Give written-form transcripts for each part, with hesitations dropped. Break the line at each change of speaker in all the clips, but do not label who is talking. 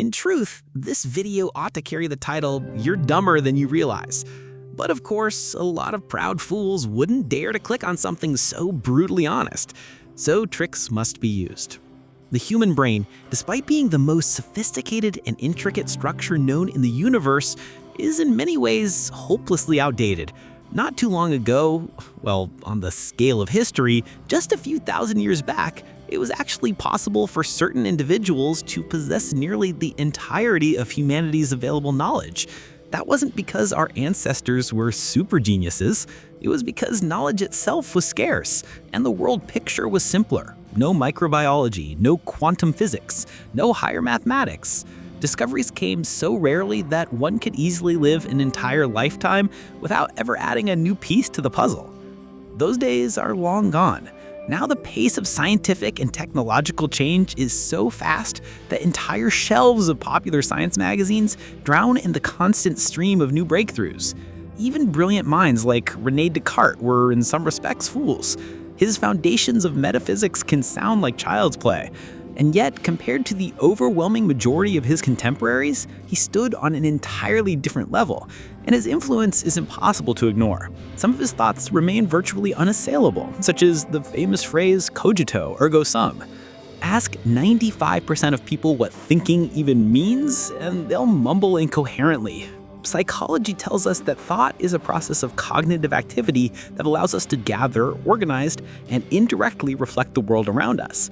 In truth, this video ought to carry the title, "You're Dumber Than You Realize." But of course, a lot of proud fools wouldn't dare to click on something so brutally honest, so tricks must be used. The human brain, despite being the most sophisticated and intricate structure known in the universe, is in many ways hopelessly outdated. Not too long ago, well, on the scale of history, just a few thousand years back, it was actually possible for certain individuals to possess nearly the entirety of humanity's available knowledge. That wasn't because our ancestors were super geniuses. It was because knowledge itself was scarce, and the world picture was simpler. No microbiology, no quantum physics, no higher mathematics. Discoveries came so rarely that one could easily live an entire lifetime without ever adding a new piece to the puzzle. Those days are long gone. Now the pace of scientific and technological change is so fast that entire shelves of popular science magazines drown in the constant stream of new breakthroughs. Even brilliant minds like René Descartes were in some respects fools. His foundations of metaphysics can sound like child's play. And yet, compared to the overwhelming majority of his contemporaries, he stood on an entirely different level, and his influence is impossible to ignore. Some of his thoughts remain virtually unassailable, such as the famous phrase cogito ergo sum. Ask 95% of people what thinking even means, and they'll mumble incoherently. Psychology tells us that thought is a process of cognitive activity that allows us to gather, organize, and indirectly reflect the world around us.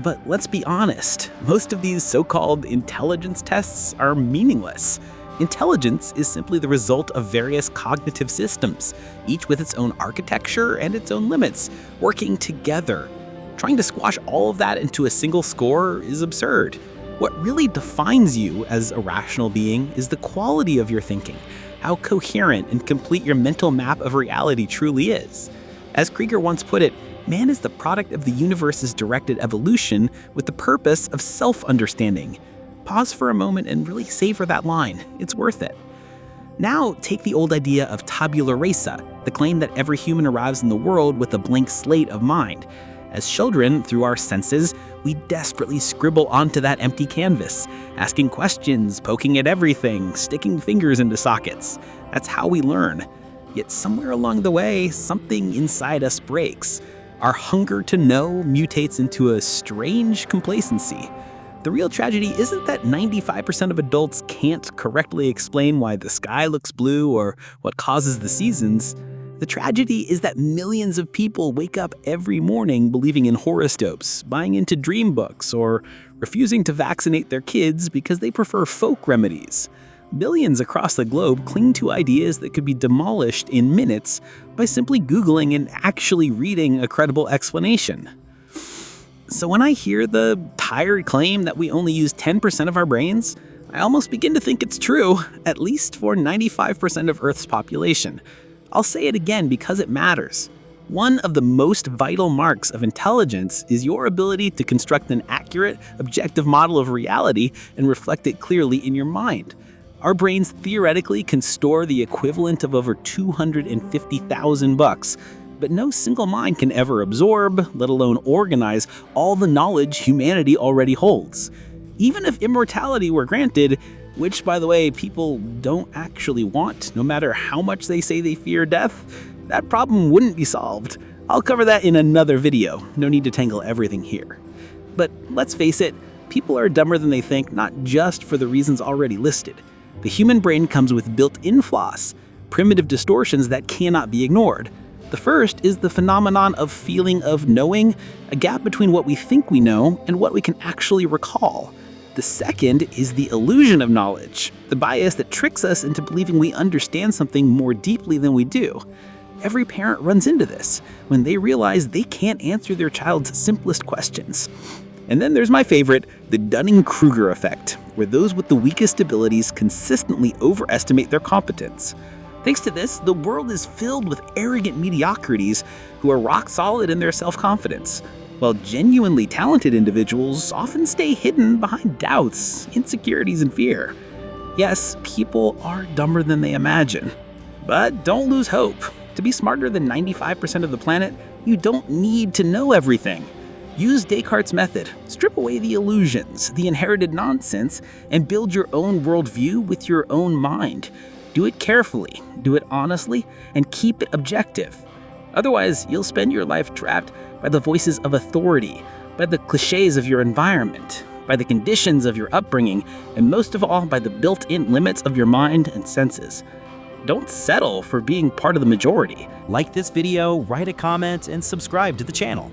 But let's be honest, most of these so-called intelligence tests are meaningless. Intelligence is simply the result of various cognitive systems, each with its own architecture and its own limits, working together. Trying to squash all of that into a single score is absurd. What really defines you as a rational being is the quality of your thinking, how coherent and complete your mental map of reality truly is. As Kruger once put it, man is the product of the universe's directed evolution with the purpose of self-understanding. Pause for a moment and really savor that line. It's worth it. Now, take the old idea of tabula rasa, the claim that every human arrives in the world with a blank slate of mind. As children, through our senses, we desperately scribble onto that empty canvas, asking questions, poking at everything, sticking fingers into sockets. That's how we learn. Yet somewhere along the way, something inside us breaks. Our hunger to know mutates into a strange complacency. The real tragedy isn't that 95% of adults can't correctly explain why the sky looks blue or what causes the seasons. The tragedy is that millions of people wake up every morning believing in horoscopes, buying into dream books, or refusing to vaccinate their kids because they prefer folk remedies. Billions across the globe cling to ideas that could be demolished in minutes by simply Googling and actually reading a credible explanation. So when I hear the tired claim that we only use 10% of our brains, I almost begin to think it's true, at least for 95% of Earth's population. I'll say it again because it matters. One of the most vital marks of intelligence is your ability to construct an accurate, objective model of reality and reflect it clearly in your mind. Our brains theoretically can store the equivalent of over 250,000 bucks, but no single mind can ever absorb, let alone organize, all the knowledge humanity already holds. Even if immortality were granted, which, by the way, people don't actually want, no matter how much they say they fear death, that problem wouldn't be solved. I'll cover that in another video, no need to tangle everything here. But let's face it, people are dumber than they think, not just for the reasons already listed. The human brain comes with built-in flaws, primitive distortions that cannot be ignored. The first is the phenomenon of feeling of knowing, a gap between what we think we know and what we can actually recall. The second is the illusion of knowledge, the bias that tricks us into believing we understand something more deeply than we do. Every parent runs into this when they realize they can't answer their child's simplest questions. And then there's my favorite, the Dunning-Kruger effect, where those with the weakest abilities consistently overestimate their competence. Thanks to this, the world is filled with arrogant mediocrities who are rock solid in their self-confidence, while genuinely talented individuals often stay hidden behind doubts, insecurities, and fear. Yes, people are dumber than they imagine. But don't lose hope. To be smarter than 95% of the planet, you don't need to know everything.
Use Descartes' method. Strip away the illusions, the inherited nonsense, and build your own worldview with your own mind. Do it carefully, do it honestly, and keep it objective. Otherwise, you'll spend your life trapped by the voices of authority, by the cliches of your environment, by the conditions of your upbringing, and most of all, by the built-in limits of your mind and senses. Don't settle for being part of the majority.
Like this video, write a comment, and subscribe to the channel.